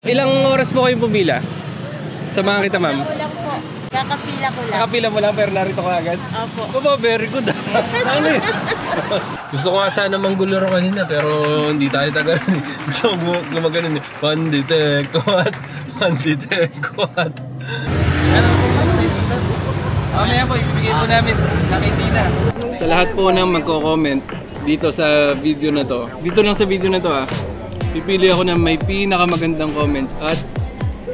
Ilang oras po kayong pumila? Samahan kita, ma'am. Ako lang po. Kakapila ko lang. Kakapila mo lang pero narito ka agad? Opo. Opo, very good. Ano eh? Gusto ko nga sana manggulo rin kanina pero hindi tayo taga rin. Gusto ko gumaganon eh. Panditekuat. Panditekuat. Ano po ba? Mamaya po, ibibigay po namin kay Tina. Sa lahat po ng magko-comment dito sa video na to, dito lang sa video na to pipili ako ng may pinakamagandang comments at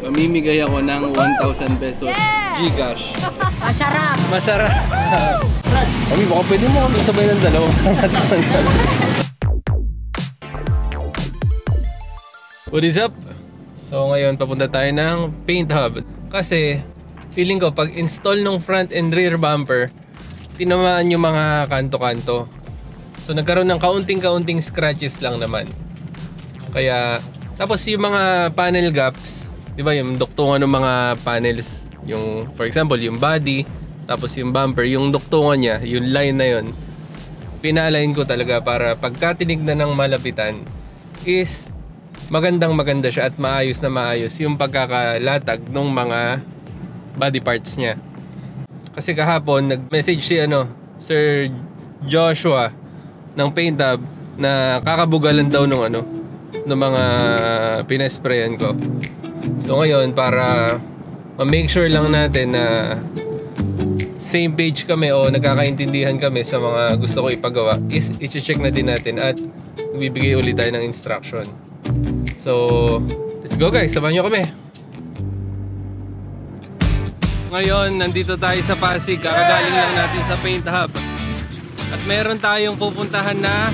mamimigay ako ng 1,000 pesos Gcash. Masarap. Masarap. Kami, baka pwede mo kami sabay ng dalawa. What is up? So ngayon papunta tayo ng Paint Hub. Kasi feeling ko pag install ng front and rear bumper, tinamaan yung mga kanto-kanto. So nagkaroon ng kaunting-kaunting scratches lang naman. Kaya tapos yung mga panel gaps, 'di ba, yung duktungan ng mga panels, yung for example, yung body, tapos yung bumper, yung duktungan niya, yung line na yun, pina-align ko talaga para pagka tinignan ng malapitan is maganda siya at maayos na maayos yung pagkakalatag ng mga body parts niya. Kasi kahapon nag-message si Sir Joshua ng Paint Hub na kakabugalan daw ng mga pinesprayan ko. So ngayon, para ma-make sure lang natin na same page kami o nagkakaintindihan kami sa mga gusto ko ipagawa, is i-check na din natin at bibigay ulit tayo ng instruction. So let's go guys, samahan nyo kami. Ngayon, nandito tayo sa Pasig. Kakagaling lang natin sa Paint Hub. At meron tayong pupuntahan na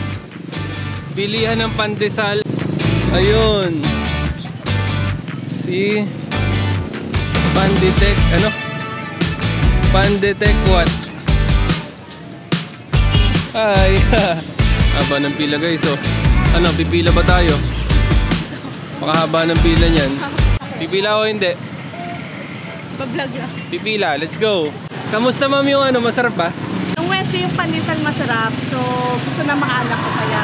bilihan ng pandesal. Ayun. Si Panditek, Panditekuat. Ay, haba ng pila guys. So, pipila ba tayo? Makahaba ng pila niyan. Pipila o hindi? Pag-vlog lang. Pipila, let's go. Kamusta ma'am yung masarap ba? Yung Wesley, yung pandesal masarap. So, gusto na mga anak ko kaya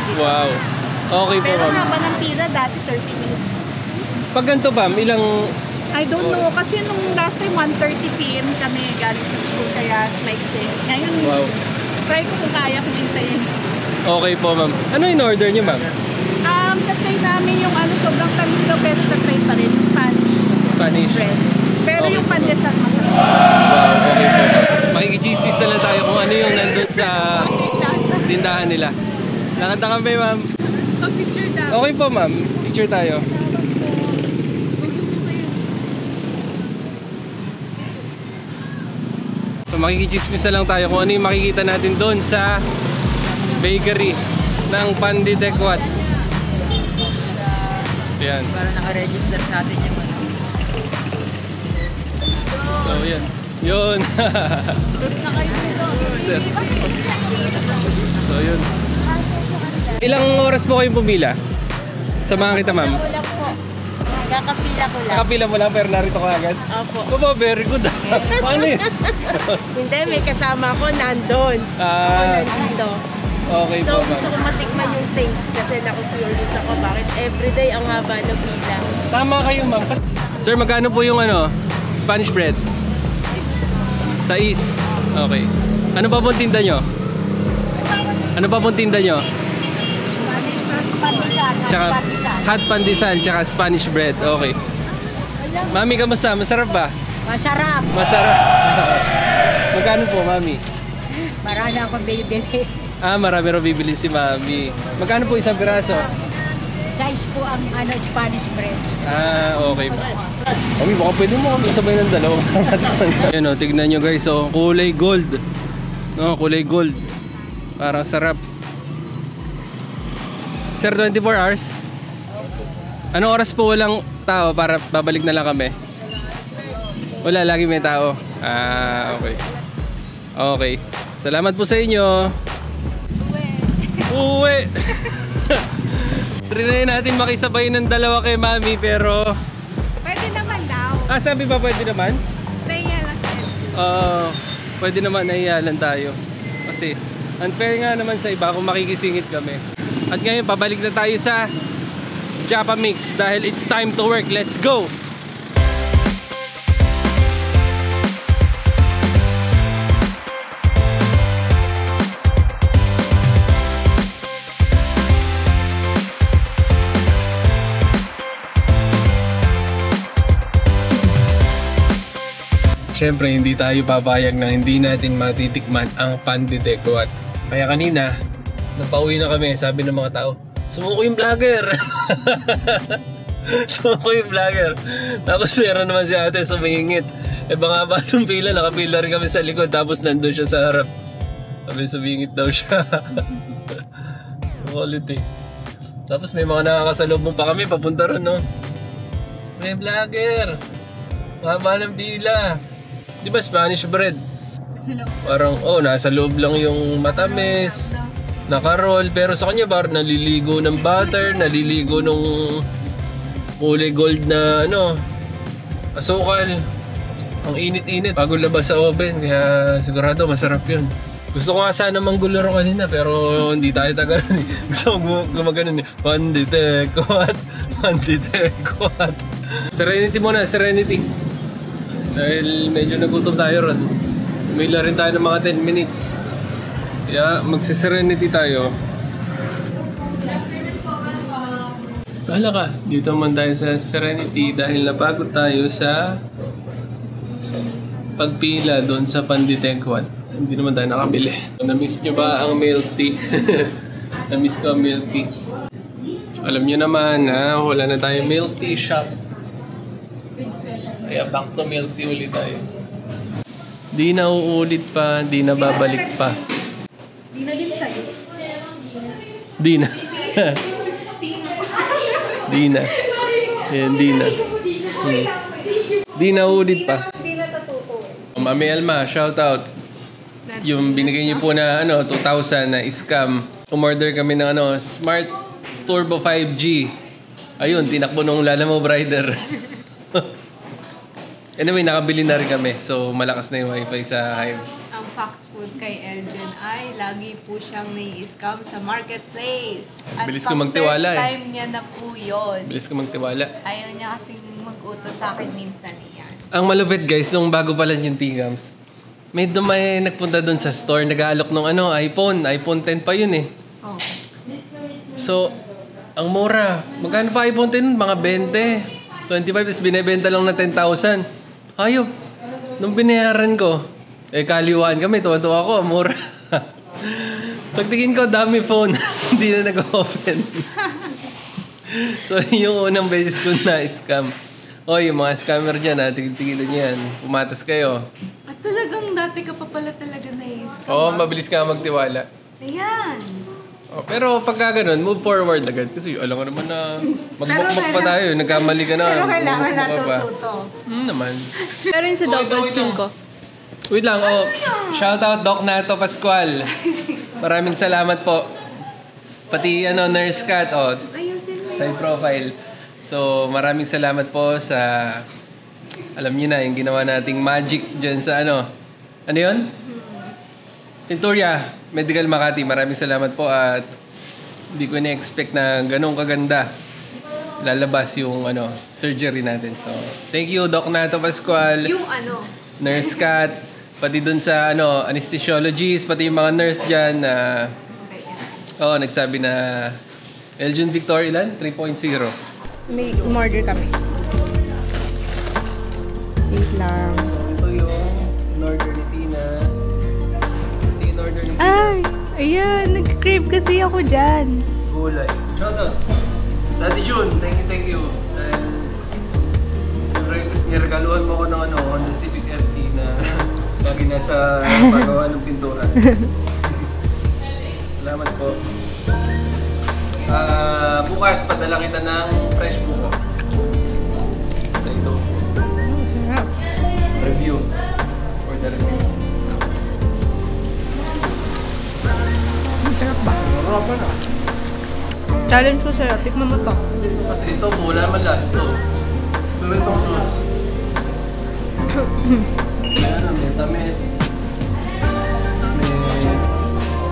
dito. Wow. Okay po, Pero ma'am. haba ng pila, dati 30 minutes. Pag ganito ma'am, ilang... I don't know. Kasi nung last time, 1:30 PM kami galing sa school. Kaya maiksi. Ngayon, Wow. try ko kung kaya kong hintayin. Okay po ma'am. Ano in order niyo ma'am? Tatry namin yung sobrang tamis daw, pero tatry pa rin yung Spanish bread. Pero Okay. yung pandesal masarap. Wow, okay po ma'am. Makikichismis na lang tayo kung ano yung nandun sa tindahan nila. Nakanta kami ma'am. Picture na. Okay po ma'am, picture tayo. So makikichismis na lang tayo kung ano yung makikita natin doon sa bakery ng Panditekuat. Ayan. Para naka-register sa atin yung So yan. Yun. Sir. So yun. Ilang oras po kayong pumila? Samahan kita ma'am. Ako lang po. Kakapila ko lang. Kakapila mo lang pero narito ka agad? Opo. Opo, very good. Paano eh? Hindi, may kasama ko nandun. Ako nandito. Okay So po gusto ma'am. ko matikman yung taste kasi naku-curious ako bakit everyday ang haba ng pila. Tama kayo ma'am. Sir, magkano po yung Spanish bread? 6. Okay. Ano pa pong tinda nyo? Ano pa pong tinda nyo? Pandesal. Tsaka hot pandesal, tsaka Spanish bread. Okay. Mami, kamusta? Masarap ba? Masarap. Masarap. Magkano po, mami? Marami akong bibili. Marami rin bibili si mami. Magkano po isang piraso? Size po ang Spanish bread. Okay po. Mami, baka pwede mo kami sabay ng dalawa. Ayan o, tignan nyo guys. So, kulay gold. No, kulay gold. Parang sarap. Sir, 24 hours? Anong oras po walang tao para babalik na lang kami? Wala, lagi may tao. Okay. Okay. Salamat po sa inyo. Uwi. Trinay natin makisabay ng dalawa kay mami pero... Pwede naman daw. sabi ba pwede naman? Nahiya lang sir. Pwede naman, nahiyalan tayo. Kasi unfair nga naman sa iba kung makikisingit kami. At ngayon, pabalik na tayo sa Japa Mix dahil it's time to work. Let's go! Siyempre, hindi tayo papayag na hindi natin matitikman ang pan de Tecuat. Kaya kanina, napauwi na kami, sabi ng mga tao, sumuko yung vlogger! Sumuko yung vlogger! Tapos meron naman si ate sumingit. Eh baka ba nung pila, nakapila rin kami sa likod, tapos nandun siya sa harap. Sabi sumingit daw siya. Quality. Tapos may mga nakakasalubong pa kami, papunta ron, no? May vlogger! Mahaba ng pila! Di ba Spanish bread? Parang, nasa loob lang yung matamis, naka-roll, pero sa kanya parang naliligo ng butter, naliligo nung kulay gold na asukal. Ang init-init bago labas sa oven, kaya sigurado masarap yun. Gusto ko nga sana manggularo kanina, pero hindi tayo tagal. Gusto ko gumaganon eh. Pan de Tecuat, pan de Tecuat. Serenity muna, Serenity. Dahil medyo nagutom tayo ron. Umila rin tayo ng mga 10 minutes. Kaya magsiserenity tayo. Bahala ka. Dito naman tayo sa Serenity dahil napagod tayo sa pagpila doon sa pan de Tecuat. Hindi naman tayo nakabili. Na-miss nyo ba ang milk tea? Na-miss ko ang milk tea. Alam nyo naman na wala na tayong milk tea shop. Kaya back to milk tea ulit tayo. Di na uulit pa, di na babalik pa. Di na din sa'yo. Di na. Di na. Ayan, di na. Di na uulit pa. Di na tatuto. Mami Elma, shout out. Yung binigay niyo po na 2,000 na scam. Umorder kami ng Smart Turbo 5G. Ayun, tinakbo nung Lalamo Rider. Anyway, nakabili na rin kami. So, malakas na yung wifi sa Hive. Ang Fox Food kay Elgin ay lagi po siyang nai-scam sa marketplace. At Bilis ko magtiwala time niya na po yun. Bilis ko magtiwala. Ayaw niya kasing mag-utos sa akin minsan yan. Ang malupit guys, yung bago pala yung T-Gams. May nagpunta dun sa store, nag-aalok ng iPhone. iPhone 10 pa yun eh. Oh. So, ang mura. Magkano pa iPhone 10? Mga 20. 25 is binibenta lang na 10,000. Ayop. Nung binayaran ko, kaliwaan kami, tuwa-tuwa ako, mura. Pagtingin ko, dami phone. Hindi na nag-open. So, yung unang beses ko na-scam. Yung mga scammer dyan, tigil-tigilan nyo yan. Pumatas kayo. At talagang dati ka pa pala talaga nai-scam. Oo, mabilis ka magtiwala. Ayan. Pero pagka ganun, move forward agad. Kasi alam ko naman na magbukbok pa tayo. Nagkamali ka na. Pero kailangan natututo. Naman. Pero yun sa double chin ko. Wait lang, shout out Doc Nato Pascual. Maraming salamat po. Pati Nurse Cat, Ayusin mo side profile. So, maraming salamat po sa, alam niyo na, yung ginawa nating magic dyan sa ano yun? Centuria Medical Makati. Maraming salamat po at hindi ko na-expect na ganun kaganda lalabas yung surgery natin. So, thank you Doc Nato Pascual. yung Nurse Cat, pati dun sa anesthesiologist, pati yung mga nurse dyan na nagsabi na Elgin Victor ilan? 3.0. May umorder kami. Wait lang. Ito yung in-order ni Tina. Ito yung in-order ni Tina. Ay! Ayan! Nag-crave kasi ako dyan. Gulay. Shoutout. Daddy June, thank you. Dahil niregaluhan mo ko ng Honda Civic FT na lagi nasa pagawa ng pintura. Salamat po. Bukas, padala kita ng fresh buko. Sa ito. Sarap. Review. For the review. Sarap ba? Sarap na. Challenge ko sa'yo. Tikman mo to. Ito, wala man last ito. Pero itong sauce. May tamis. May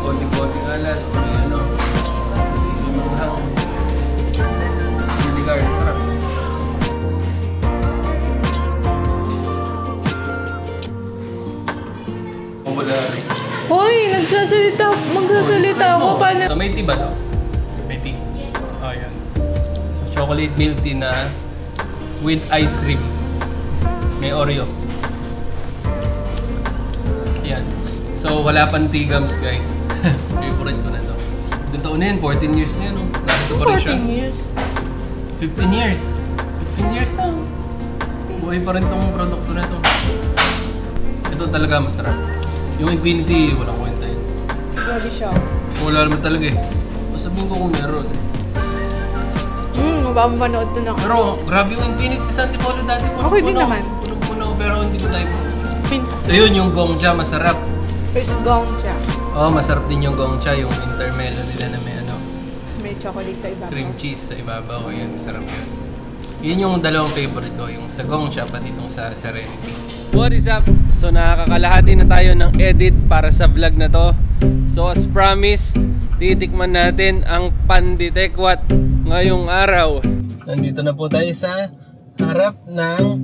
konti-konti alat. May manghang. magsasalita ako. Paano? So, may tea ba to? May tea? Yes. Oh, yan. So, chocolate milk tea na with ice cream. May Oreo. Yan. So, wala pang tea gums, guys. Favorite ko na to. Ilang taon na yan? 14 years na yan, no? Nakito pa rin siya. 14 years? 15 years. 15 years na. Buhay pa rin tong produkto na to. Ito talaga masarap. Yung Infinity, walang kwenta yun. Grabe siya. Wala naman talaga eh. Sabihin ko kung meron. Mapapanood to na ako. Pero grabe yung Infinity sa Antipolo dati. Okay din naman. Puno, pero hindi ko tayo. Pinta. Ayun, yung gongcha masarap. It's gongcha. Oo, masarap din yung gongcha. Yung intermelon nila na may ano. May chocolate sa ibabaw. Cream cheese sa ibabaw. Yun, masarap yun. Yun yung dalawang favorite ko. Yung sa gongcha, pati itong sa Serenity. What is up? So nakakalahati na tayo ng edit para sa vlog na to. So as promised, titikman natin ang panditekwat ngayong araw. Nandito na po tayo sa harap ng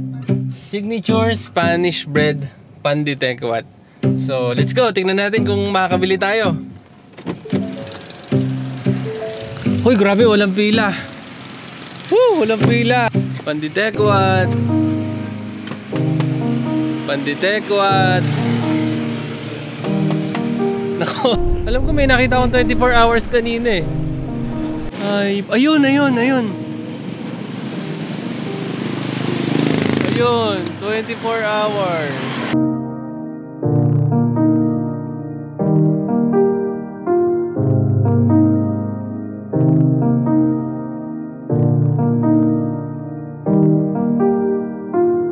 Signature Spanish Bread Panditekwat. So let's go, tingnan natin kung makakabili tayo. Hoy, grabe, walang pila. Woo, walang pila. Panditekwat. Panditekwat. Nako, alam ko may nakita akong 24 hours kanina eh. Ay, ayun. Ayun, 24 hours.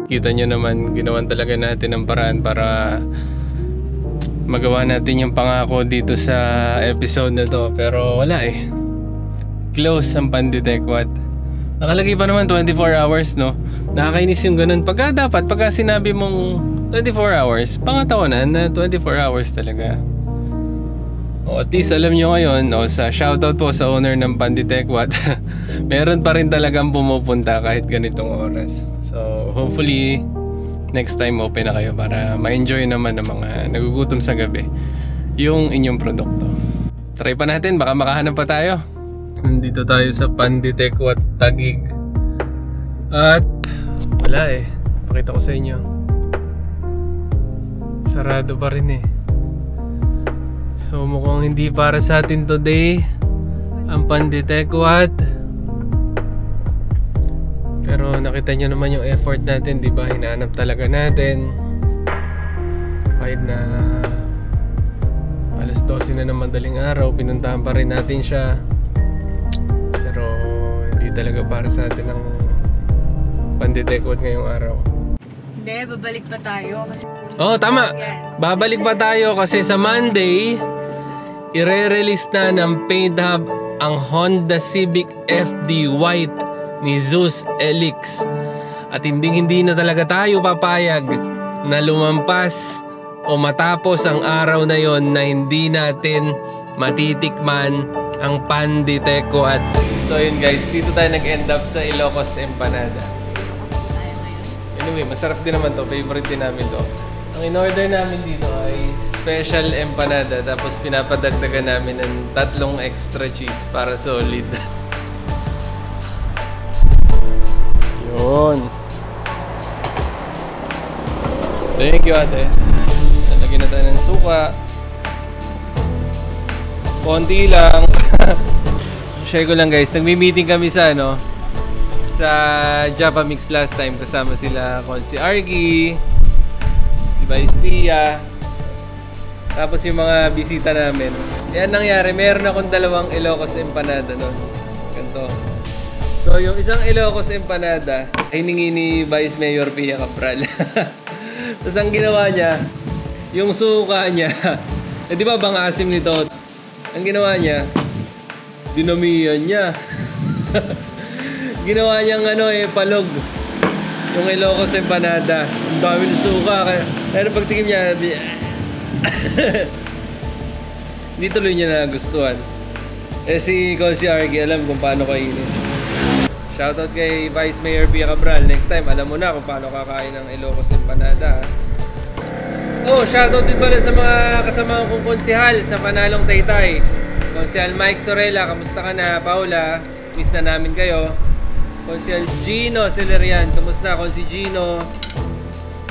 Kita nyo naman, ginawan talaga natin ang paraan para magawa natin yung pangako dito sa episode na to. Pero wala eh. Close ang Panditekwat. Nakalagay pa naman 24 hours, no? Nakakainis yung ganun. Pagka sinabi mong 24 hours, pangatawanan na 24 hours talaga. O at least alam nyo ngayon, sa shoutout po sa owner ng Panditekwat, meron pa rin talagang pumupunta kahit ganitong oras. So hopefully next time open na kayo para ma-enjoy naman ng mga nagugutom sa gabi yung inyong produkto. Try pa natin, baka makahanap pa tayo. Nandito tayo sa Panditekwat Taguig. At wala eh, pakita ko sa inyo, sarado pa rin eh. So mukhang hindi para sa atin today ang Panditekwat. Pero nakita nyo naman yung effort natin, di ba? Hinahanap talaga natin. Kahit na alas 12 na ng madaling araw, pinuntahan pa rin natin siya. Pero hindi talaga para sa atin ang Panditekwat ngayong araw. Hindi, babalik pa tayo. Kasi... Oo, tama. Babalik pa tayo kasi sa Monday, ire-release na ng Paint Hub ang Honda Civic FD White ni Zeus Elix. At hindi na talaga tayo papayag na lumampas o matapos ang araw na yon na hindi natin matitikman ang Panditekwat. So yun guys, dito tayo nag-end up sa Ilocos Empanada. Anyway, masarap din naman to. Favorite din namin to. Ang in-order namin dito ay special empanada, tapos pinapadagdagan namin ng 3 extra cheese para solid. Yun. Thank you ate. Nalagyan na tayo ng suka. Konti lang. Share ko lang guys, nagmi-meeting kami sa sa Java Mix last time. Kasama sila si Argy, si Vice Pia, tapos yung mga bisita namin. Yan nangyari, meron akong 2 Ilocos Empanada nun. Ganito. So yung isang Ilocos Empanada ay hiningi ni Vice Mayor Pia Cabral. Tapos ang ginawa niya, yung suka niya, di ba bang asim nito? Ang ginawa niya, dinamihan niya. Ginawa niyang palog yung Ilocos Empanada. Ang dami ng suka. Kaya pagtingin niya, hindi tuloy niya nagustuhan. Si Argy alam kung paano kainin. Shoutout kay Vice Mayor Pia Cabral. Next time, alam mo na kung paano kakain ng Ilocos Empanada. Oh, shoutout din pala sa mga kasama kong konsehal sa Panalong Taytay. Konsehal Mike Sorella, kamusta ka na? Paula, miss na namin kayo. Konsehal Gino Celerian, kamusta? Konsi Gino,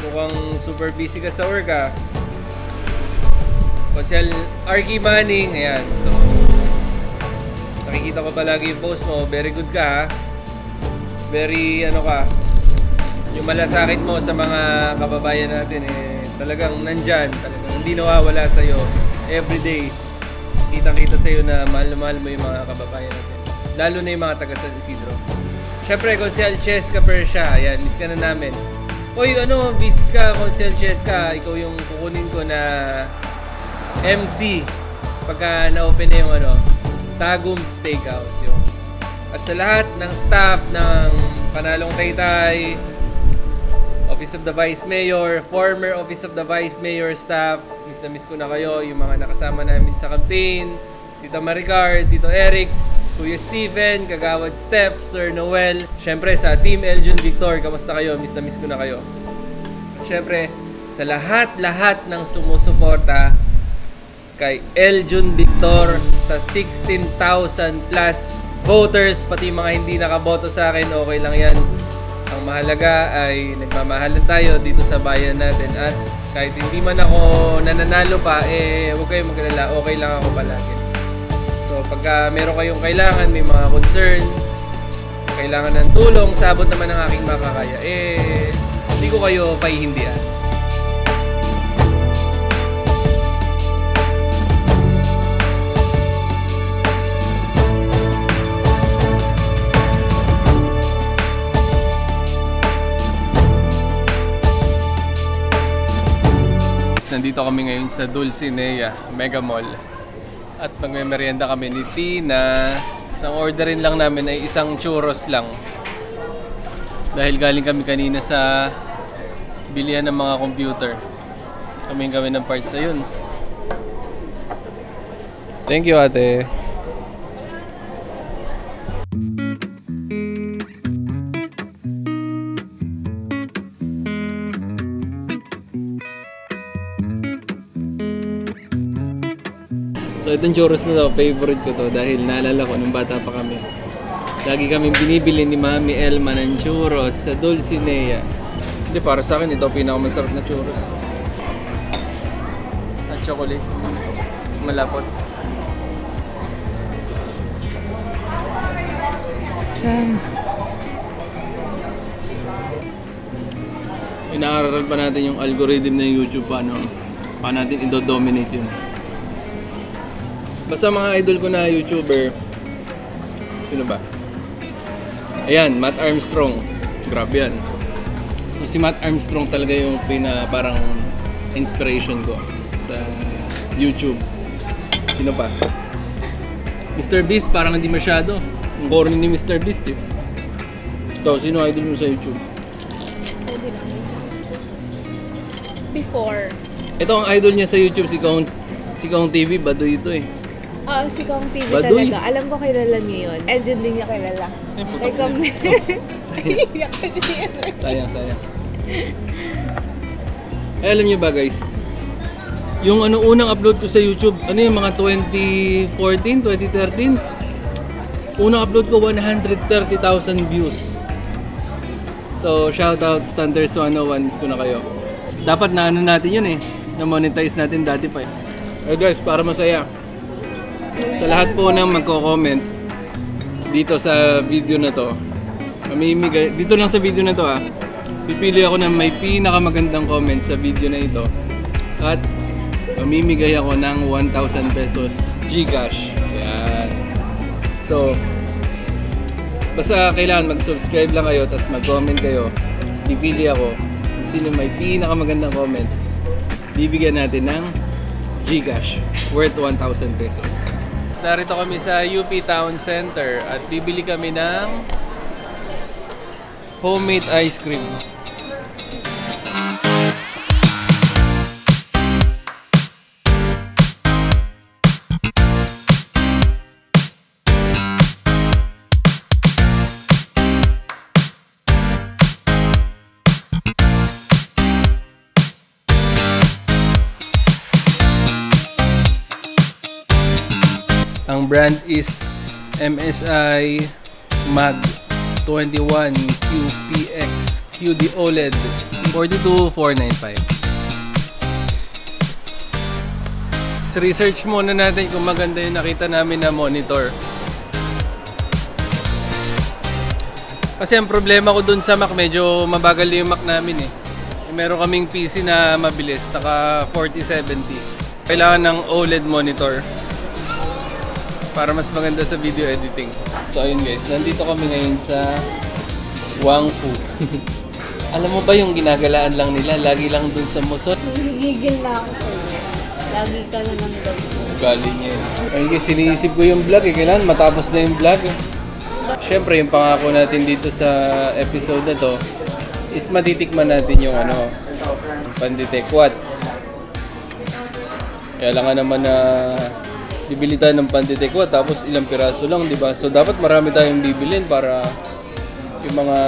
mukhang super busy ka sa work ah. Konsehal Arky Manning, ayan. So, nakikita ko palagi yung post mo, very good ka ha. Very ano ka, yung malasakit mo sa mga kababayan natin talagang nandyan, talagang hindi nawawala sa'yo everyday. Kitang-kita sa'yo na mahal na mahal mo yung mga kababayan natin, lalo na yung mga taga San Isidro. Syempre, Konsehal Cheska Persha, ayan, miss ka na namin. Oy, visit ka, Konsehal Cheska, ikaw yung kukunin ko na MC pagka na-open na yung Tagum Steakhouse yun. At sa lahat ng staff ng Panalong Taytay, Office of the Vice Mayor, former Office of the Vice Mayor staff, miss na miss ko na kayo, yung mga nakasama namin sa campaign, Tito Maricar, Tito Eric, Kuya Steven, Kagawad Steph, Sir Noel, syempre sa Team Eljon Victor, kamusta kayo? Miss na miss ko na kayo. Syempre, sa lahat ng sumusuporta kay Eljon Victor, sa 16,000 plus voters, pati mga hindi nakaboto sa akin, okay lang yan. Ang mahalaga ay nagmamahalan tayo dito sa bayan natin, at kahit hindi man ako nananalo pa, huwag kayong magalala, okay lang ako palagi. So pagka meron kayong kailangan, may mga concern, kailangan ng tulong, sabot naman ang aking makakaya, hindi ko kayo pahihindihan. Nandito kami ngayon sa Dulcinea Mega Mall at magme-merienda kami ni Tina. Isang orderin lang namin ay isang churros lang dahil galing kami kanina sa bilihan ng mga computer. Kami ng parts na yun. Thank you, ate. So itong churros na to, favorite ko to dahil naalala ko nung bata pa kami. Lagi kami binibili ni Mami Elma ng churros sa Dulcinea. Hindi, para sa akin ito pinakamasarap na churros. At chocolate. Malapot. Inaaral pa natin yung algorithm ng YouTube paano natin i-dominate yun. Basta mga idol ko na YouTuber, sino ba? Ayan, Matt Armstrong. Grabe yan. So, si Matt Armstrong talaga yung parang inspiration ko sa YouTube. Sino pa? Mr. Beast, parang hindi masyado. Ang corny ni Mr. Beast eh. Ito, sino idol mo sa YouTube? Before. Ito ang idol niya sa YouTube, si Kong TV, baduy ito eh. Si Kong TV Baduy. talaga. Alam ko kilala niyo yun. Eljon din niya kilala. Ay, Kong Sayang. Alam niyo ba guys? Yung unang upload ko sa YouTube, yung mga 2014, 2013? Unang upload ko 130,000 views. So, shoutout Standards 101, miss ko na kayo. Dapat na natin yun na-monetize natin dati pa guys, para masaya. Sa lahat po ng magko-comment dito sa video na to, dito lang sa video na to pipili ako ng may pinakamagandang comment sa video na ito at mamimigay ako ng 1,000 pesos Gcash. Ayan. So, basta kailangan mag-subscribe lang kayo, tapos mag-comment kayo, tapos pipili ako kung sino may pinakamagandang comment, bibigyan natin ng Gcash worth 1,000 pesos. Narito kami sa UP Town Center at bibili kami ng homemade ice cream. brand is MSI Mag 21 QPX QD OLED 42495. So research muna natin kung maganda yung nakita namin na monitor. Kasi ang problema ko dun sa Mac, medyo mabagal yung Mac namin eh. Meron kaming PC na mabilis, naka 4070. Kailangan ng OLED monitor para mas maganda sa video editing. So ayun guys, nandito kami ngayon sa Wangfu. Alam mo ba yung ginagalaan lang nila? Lagi lang dun sa Musot. Hihigil na ako sa'yo. Lagi ka na ng vlog. Galing niya yun. Ayun guys, siniisip ko yung vlog eh. Kailangan matapos na yung vlog eh. Siyempre, yung pangako natin dito sa episode na to is matitikman natin yung panditekwat. Kaya lang nga naman na bibili tayo ng panditekwat tapos ilang piraso lang, di ba? So dapat marami tayong bibilin para yung mga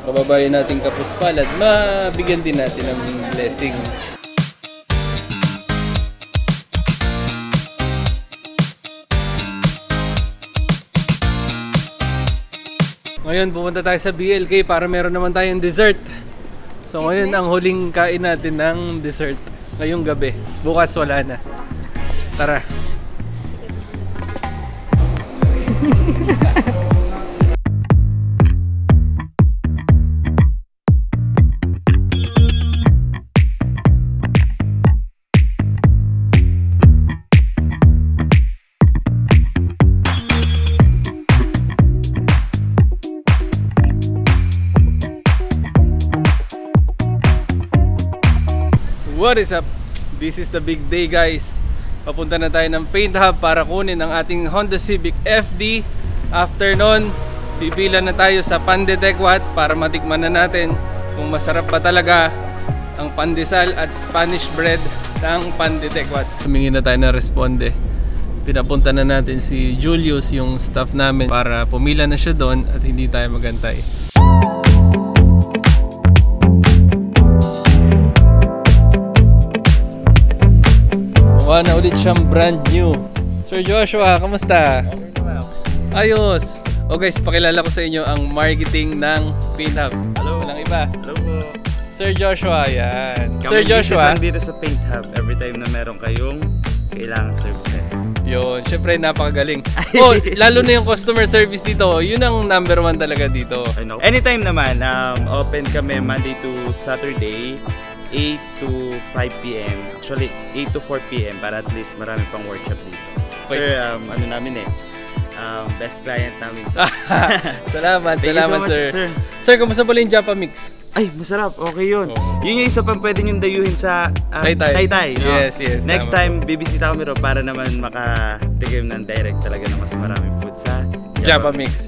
kababayan nating kapuspalat mabigyan din natin ng blessing. Ngayon, pupunta tayo sa BLK para meron naman tayong dessert. So ngayon, ang huling kain natin ng dessert ngayong gabi. Bukas wala na. Tara! What is up? This is the big day guys. Papunta na tayo ng Paint Hub para kunin ang ating Honda Civic FD. After nun, pipila na tayo sa panditekwat para matikman na natin kung masarap ba talaga ang pandesal at Spanish bread ng panditekwat. Humingi na tayo ng responde. Pinapunta na natin si Julius, yung staff namin, para pumila na siya doon at hindi tayo magantay. Mukha na ulit siyang brand new. Sir Joshua, kamusta? Ayos! O guys, pakilala ko sa inyo ang marketing ng Paint Hub. Hello. Walang iba. Hello po. Sir Joshua, yan. Sir Kami Joshua. dito sa Paint Hub every time na meron kayong kailangang services. Yun, syempre napakagaling. Oh, lalo na yung customer service dito. Yun ang number 1 talaga dito. Anytime naman, open kami Monday to Saturday, 8 to 5 p.m. Actually, 8 to 4 p.m. para at least marami pang workshop dito. Sir, ano namin best client namin. Salamat, Thank salamat you so much, sir. Sir, kumusta pala yung Japa Mix? Ay, masarap. Okay yun. Oh. Yun yung isa pang pwede nyo dayuhin sa Taytay. No? Yes, Next tama. time, bibisita kami ro para naman makatikim ng direct talaga ng mas maraming food sa Japa Mix.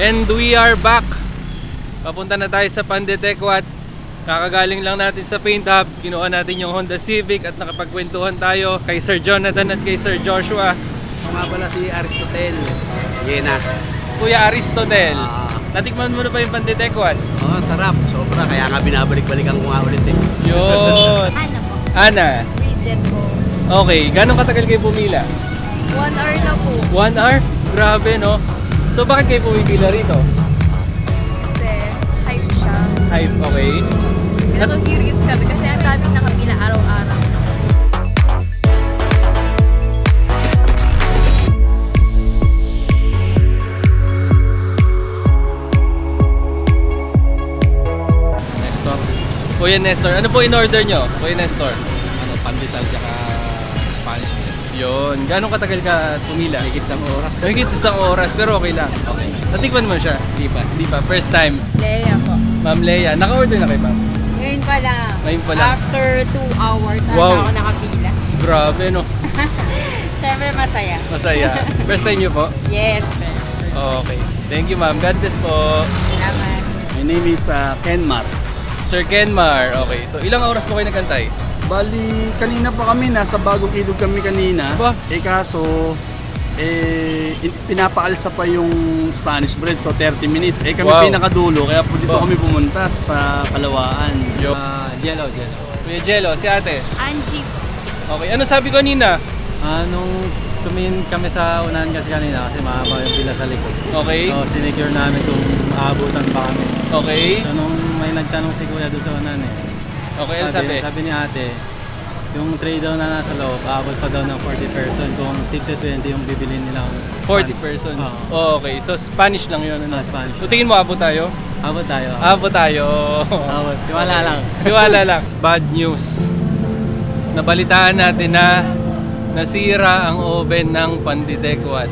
And we are back. Papunta na tayo sa panditekwat. Kakagaling lang natin sa Paint Hub. Kinuha natin yung Honda Civic at nakapagkwentuhan tayo kay Sir Jonathan at kay Sir Joshua. Ako nga pala si Aristotel Yenas. Kuya Aristotel, natikman mo na ba yung panditekwat? Oo, sarap. Sobra. Kaya nga binabalik-balikan ko nga ulit eh. Yun. Ana po. Ana. Legit po. Okay, gano'ng katagal kayo pumila? 1 hour na po. 1 hour? Grabe no? So bakit kayo pumipila rito? Kasi hype siya. Hype, okay. Pinaka-curious kami kasi ang daming nakapila araw-araw. Nestor. Kuya Nestor, ano po in-order nyo? Kuya Nestor? Ano, pandesal tsaka Spanish bread. Yun. Gano'ng katagal ka pumila? Higit sa oras. Higit 1 oras, pero okay lang. Okay. Natikman mo siya? Di ba? Hindi pa. First time. Leia po. Ma'am Leia, naka-order na kayo ma'am? Ngayon pa lang. Ngayon pa lang. After 2 hours, Wow. ako nakapila. Grabe no. Siyempre masaya. Masaya. First time nyo po? Yes, Okay. Thank you ma'am. God bless po. Salamat. My name is Kenmar. Sir Kenmar. Okay. So ilang oras po kayo nagkantay? Bali, kanina pa kami, nasa Bagong Ilog kami kanina. Ba? Kaso, pinapaalsa pa yung Spanish bread, so 30 minutes. Kami Wow. pinakadulo, kaya po dito Ba? kami pumunta sa Kalawaan. Yo. Jello. Kuya Jello, si ate. Angie. Okay. Ano sabi ko kanina? Nung tumingin kami sa unahan kasi kanina kasi mahaba yung pila sa likod. Okay. So sinecure namin kung maabutan pa kami. Okay. So nung may nagtanong si kuya doon sa unahan Okay. Ano sabi? sabi ni ate, yung tray daw na nasa loob, aabot pa daw ng 40 person kung tig 20 yung bibilin nila. 40 persons. Okay. So Spanish lang yun. Ano? Spanish. So tingin mo abot tayo? Abot tayo. Abot tayo. Abot. Tiwala lang. Tiwala lang. Bad news. Nabalitaan natin na nasira ang oven ng Panditekwat.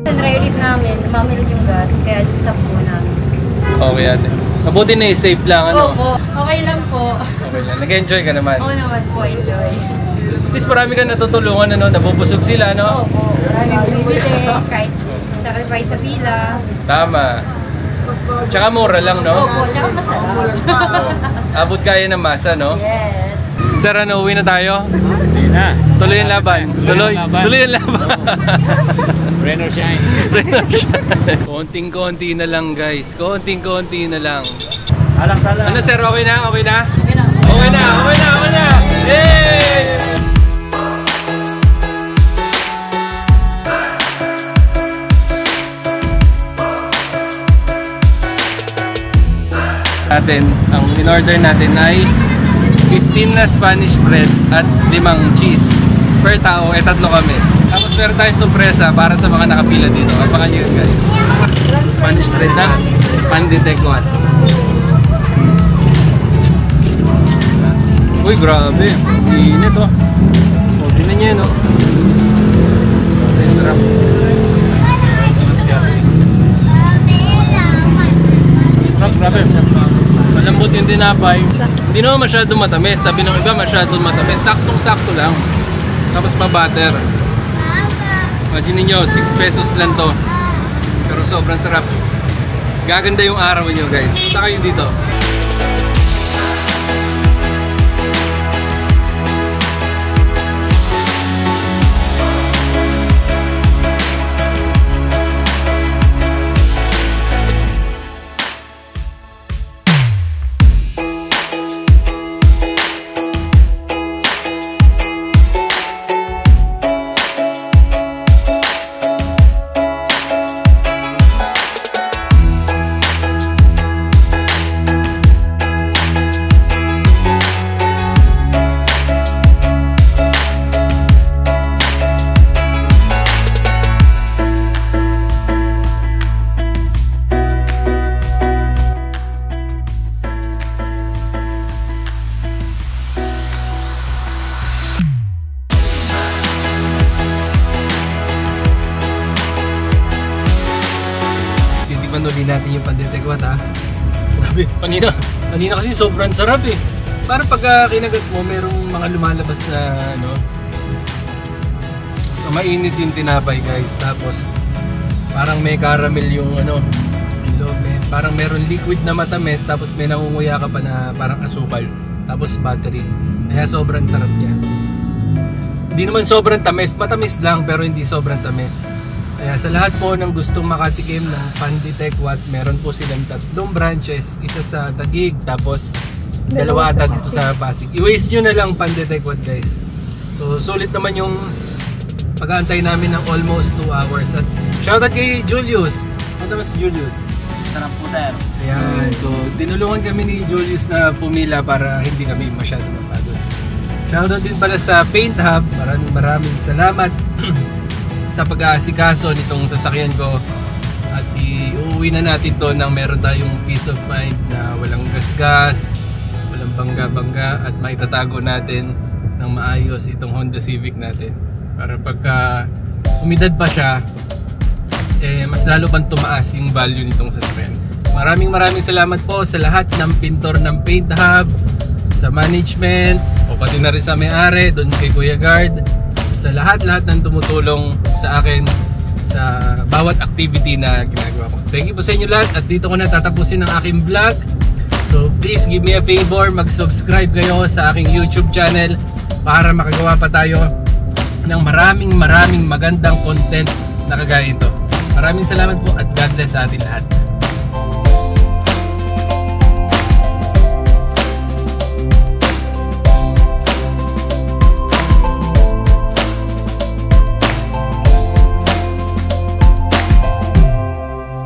Dry ulit namin, namamilit yung gas, kaya stop po namin. Okay ate. Mabuti na i-save lang ano. Opo, okay lang po. Okay lang. Nag-enjoy ka naman. Oo naman po, enjoy. At least marami ka natutulungan ano, nabubusog sila no. Opo, maraming bumibili, kahit sacrifice sa pila. Tama. Tsaka mura lang no. Opo, tsaka masarap. Abot kaya ng masa no. Yes. Sir, ano, uwi na tayo? Hindi na. Tuloy ang laban. Tuloy ang laban. Rain or shine. Konting-konti na lang guys. Konting-konti na lang. Alang-salang. Ano sir, okay na? Okay na? Okay na. Okay na! Okay na! Okay na! Yay! Ang in-order natin ay 15 na Spanish bread at 5 cheese. Per tao, 3 kami. Tapos meron tayong sorpresa para sa mga nakapila dito. Abangan nyo yun guys. Spanish bread na Panditekwat. Uy, grabe. Init oh. O, tinan nyo yun oh. Sarap. Sarap, grabe. Malambot yung tinapay. Hindi naman masyadong matamis. Sabi ng iba masyadong matamis. Saktong-sakto lang. Tapos ma-butter. Imagine nyo, 6 pesos lang to. Pero sobrang sarap. Gaganda yung araw nyo guys. Punta kayo dito. Uli natin yung Panditekwat ha. Grabe, kanina kasi sobrang sarap eh. Parang pagka kinagat mo, merong mga lumalabas na ano. So mainit yung tinapay guys. Tapos parang may caramel yung ano, yung loob, parang meron liquid na matamis. Tapos may nangunguya ka pa na parang asukal. Tapos battery. Kaya sobrang sarap niya. Hindi naman sobrang tamis, matamis lang pero hindi sobrang tamis. Kaya sa lahat po ng gustong makatikim ng Panditekwat, meron po silang 3 branches, isa sa Taguig, tapos 2 ata dito sa Pasig. I-waste nyo na lang Panditekwat guys. So sulit naman yung pag-aantay namin ng almost 2 hours. At shoutout kay Julius. Ano naman si Julius? Sarap po sir. Ayan, so tinulungan kami ni Julius na pumila para hindi kami masyado mapagod. Shoutout din pala sa Paint Hub. Maraming salamat sa pag-aasikaso nitong sasakyan ko. At iuwi na natin to nang meron tayong peace of mind na walang gasgas, walang bangga-bangga, at maitatago natin ng maayos itong Honda Civic natin. Para pagka umidad pa siya, mas lalo pang tumaas yung value nitong sasakyan. Maraming salamat po sa lahat ng pintor ng Paint Hub, sa management, o pati na rin sa may-ari, doon kay Kuya Guard, sa lahat ng tumutulong sa akin sa bawat activity na ginagawa ko. Thank you po sa inyo lahat at dito ko na tatapusin ang aking vlog. So please give me a favor, mag-subscribe kayo sa aking YouTube channel para makagawa pa tayo ng maraming magandang content na kagaya ito. Maraming salamat po at God bless sa atin lahat.